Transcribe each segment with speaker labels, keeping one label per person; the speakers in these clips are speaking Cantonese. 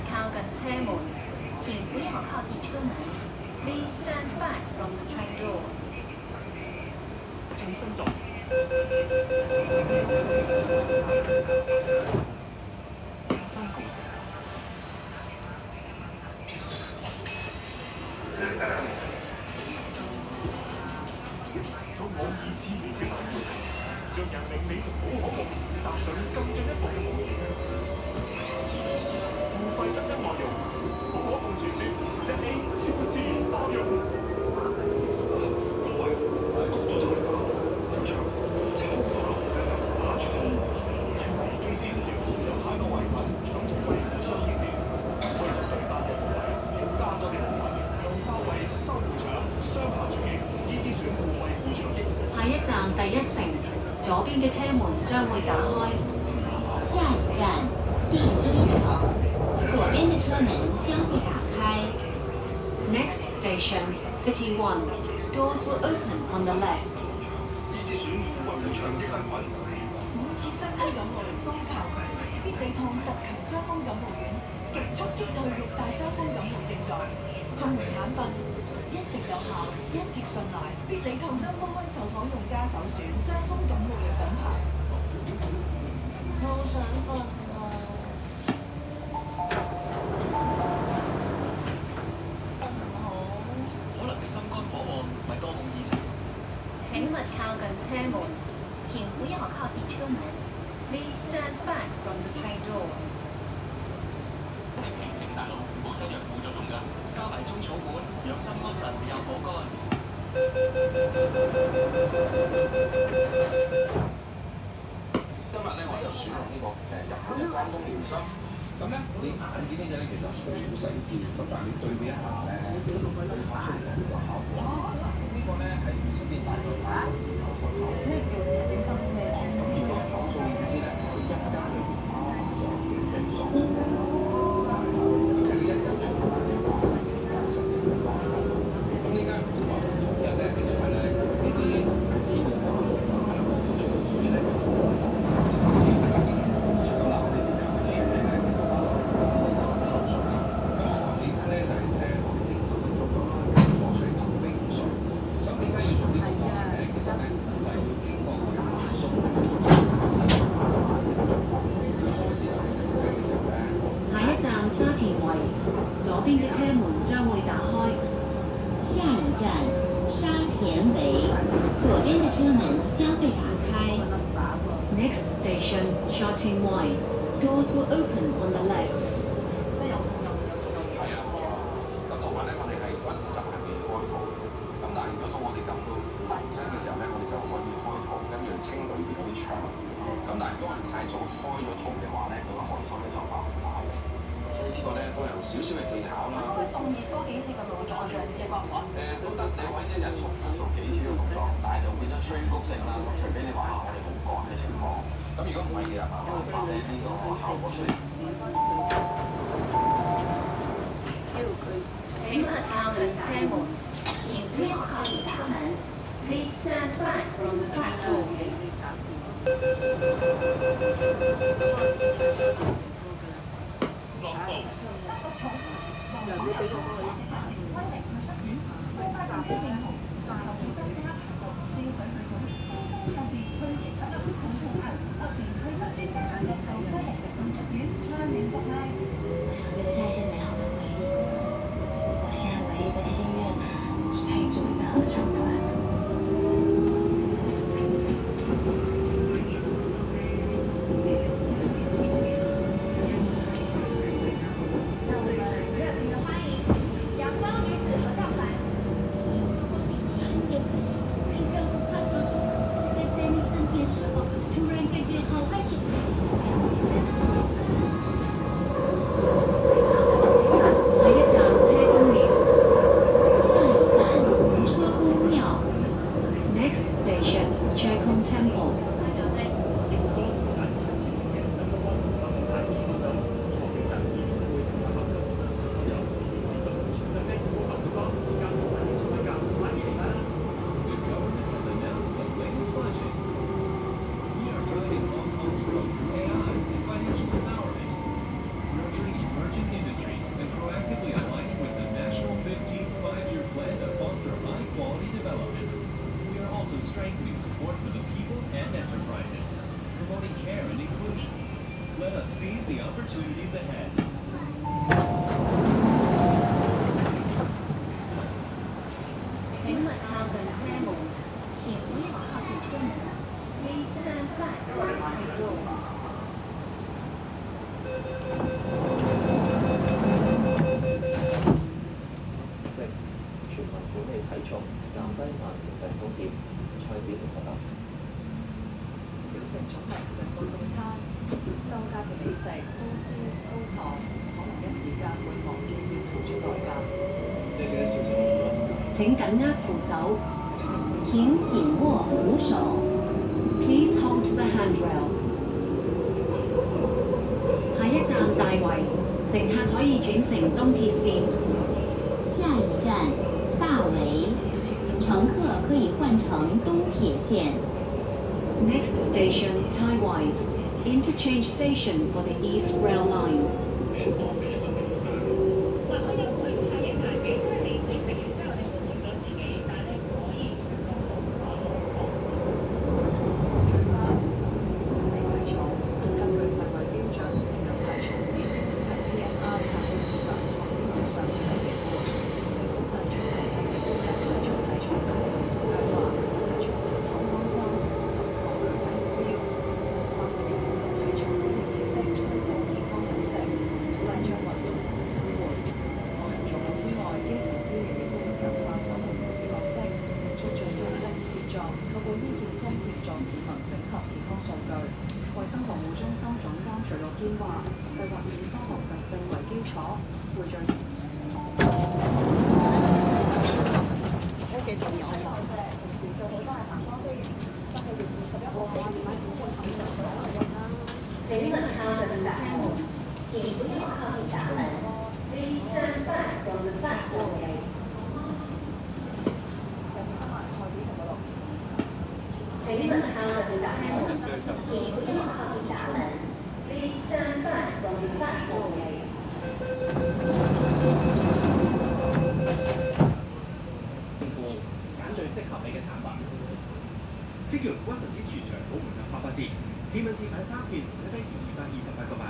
Speaker 1: 靠近車門，請不要靠近車門。Please stand back from the train doors.
Speaker 2: 重新做。真好食。個網以此為嘅能力，將人令你好項目踏上更進一步嘅冒險。付費新增內容，可夢傳說，引你超自然包容。各位，公道就嚟到，小強抽到打槍，係危機先兆，有太多位份搶無謂互相牽連，為咗對單嘅部位，要加多啲部分，用包圍收護牆、雙下轉翼，以至選護衛護牆翼。
Speaker 1: 下一站第一城，左邊嘅車門將會打開。
Speaker 3: 下一站第一城，左邊的車門將會打開。
Speaker 1: Next station, City One. Doors will open on the left.
Speaker 2: 以至選護衛護牆嘅身份。
Speaker 4: 每次新區擁護都靠佢，必理痛特強傷風感冒丸，極速擊退6大傷風感冒症狀，綜合眼瞓，一直有效，一直信賴，必理痛香高溫受訪用家首選傷風感冒藥品牌。
Speaker 1: 好想瞓啊！
Speaker 2: 可能你心肝火旺，咪多夢已成。
Speaker 1: 請勿靠近車門，請不要靠近車門。Please stand back from the train doors.
Speaker 2: 你平靜大佬，冇西藥副作用㗎，加埋中草本，養心安神又補肝。
Speaker 5: 今日咧我就選用呢個日本嘅關東遼參。咁咧你眼見呢只咧其實好細緻，咁但係你對比一下咧，佢發出嚟就係呢個效果。呢個咧係出邊大概80至90克。咁如果頭數嘅意思咧，佢一間裏邊包含咗嘅隻數，咁即係佢一間裏邊大概80至90隻嘅方。咁呢間唔會話同一咧，因為咧呢啲天然嘅係啦，出嚟所以咧有好多層次。咁嗱，我哋點樣去處理咧？其實我哋就抽水啦。咁我呢間咧就係我哋蒸10分鐘啦，攞出嚟浸冰水。咁點解要做呢個過程咧？其實咧就係要經過佢壓縮佢開之後嘅時候咧。
Speaker 1: 下一站沙田圍，左邊嘅車門將會打開。
Speaker 3: 下一站沙田圍，左邊的車門將會打開。
Speaker 1: Next station, Shotting Y. Doors will open on the left.
Speaker 5: 係啊，冇錯。咁同埋咧，我哋係嗰陣時就係未開鋪。咁但係如果到我哋撳到臨身嘅時候咧，我哋就可以開鋪，跟住清裏邊嗰啲牆。咁但係如果我哋太早開咗鋪嘅話咧，嗰個害羞咧就發唔大嘅。所以呢個咧都有少少嘅技巧啦。
Speaker 4: 會凍熱多幾次咁咪會阻住嘅覺唔覺？
Speaker 5: 都得，你可以一日重複做幾次嘅動作，但係就變咗催谷性啦。除非你話我哋好趕嘅情況。咁如果唔係嘅，慢慢發咧呢個效果出嚟。
Speaker 1: 請勿靠近車門，請不要靠近車門。Please stand back from the train doors.
Speaker 2: 落步。
Speaker 3: 我想留下一些美好的回憶。我現在唯一的心願是陪組一個合唱團。
Speaker 2: Please ahead.
Speaker 1: 請勿靠近車門，請不要靠近車門。Please stand back from the door.
Speaker 6: 全民管理體重，減低慢性病風險。蔡子同學答。
Speaker 4: 小食寵物日報正餐，增加嘅美食高脂高糖，可能一時間會忘記要付出代價。請緊握扶手，
Speaker 3: 請緊握扶手。
Speaker 4: Please hold the handrail。下一站大圍，乘客可以轉乘東鐵線。
Speaker 3: 下一站大圍，乘客可以換乘東鐵線。
Speaker 4: Next station Taiwan Interchange station for the East Rail Line。
Speaker 1: 請勿靠近車門，請不要靠近閘門。Please stand back from the back doorway. 請勿靠近車門，請不要靠近閘門。Please stand back from the back doorway.
Speaker 7: 揀最適合你嘅產品。適用屈臣氏全場好門檻800折，次敏字牌3件，一低至228個版。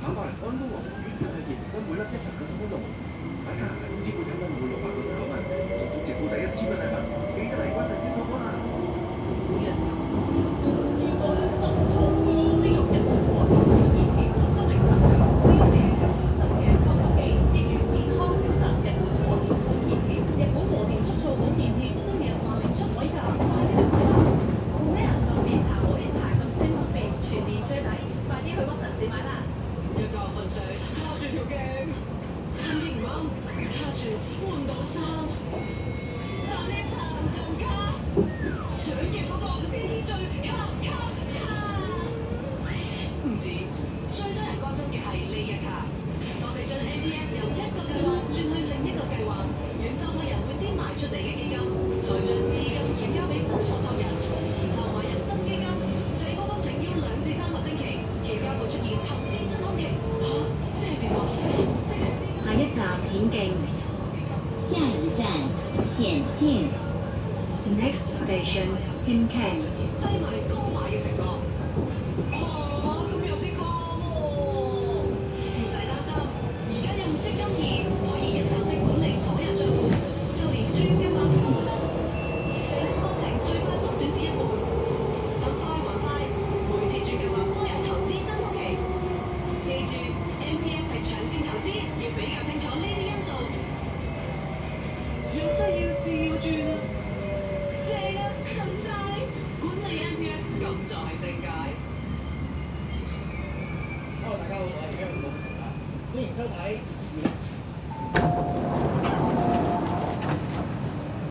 Speaker 7: 馬百靈安東王魚軟係平均每粒190蚊用。大家行支付產品會600到19蚊，送足直到第1000蚊禮物，記得嚟屈臣氏掃貨啦！
Speaker 4: 每人有如果心燥過，即用日本和熱健康生命球，先至有上新嘅抽濕機，益源健康精神，日本和電好熱貼，日本和電速燥好熱貼，新嘅話明出位價，快啲嚟買啦！冇咩啊，順便搽冇啲排毒清潔面，全年最抵，快啲去屈臣氏買啦！一覺瞓醒，卡住條頸，身邊唔啱，卡住換唔到衫，但呢層層卡，想嘅嗰個邊啲最卡，唔止，最多人關心嘅係呢一卡。我哋將 MPF 由一個計劃轉去另一個計劃，原受託人會先賣出你嘅基金，再將資金轉交俾新受託人，然後買入新基金。成個過程要2至3個星期，期間會出現投資真空期。嚇，即係點啊？即係下一站顯徑。
Speaker 3: 下一站顯徑。
Speaker 4: Next station 顯徑。低埋高買嘅情況。咁有啲高喎。唔使擔心，而家有積金易，可以一站式管理所有帳戶，就連轉嘅碼都冇。成個過程最快縮短至1半。咁快還快，每次轉嘅話都有投資真空期。記住 ，MPF 係長線投資，要比較清楚呢啲因素。有需要照轉啊！正啊，信晒！管理 MPF 咁就係正解。
Speaker 8: Hello，大家好，我係 Aaron 老成啊，歡迎收睇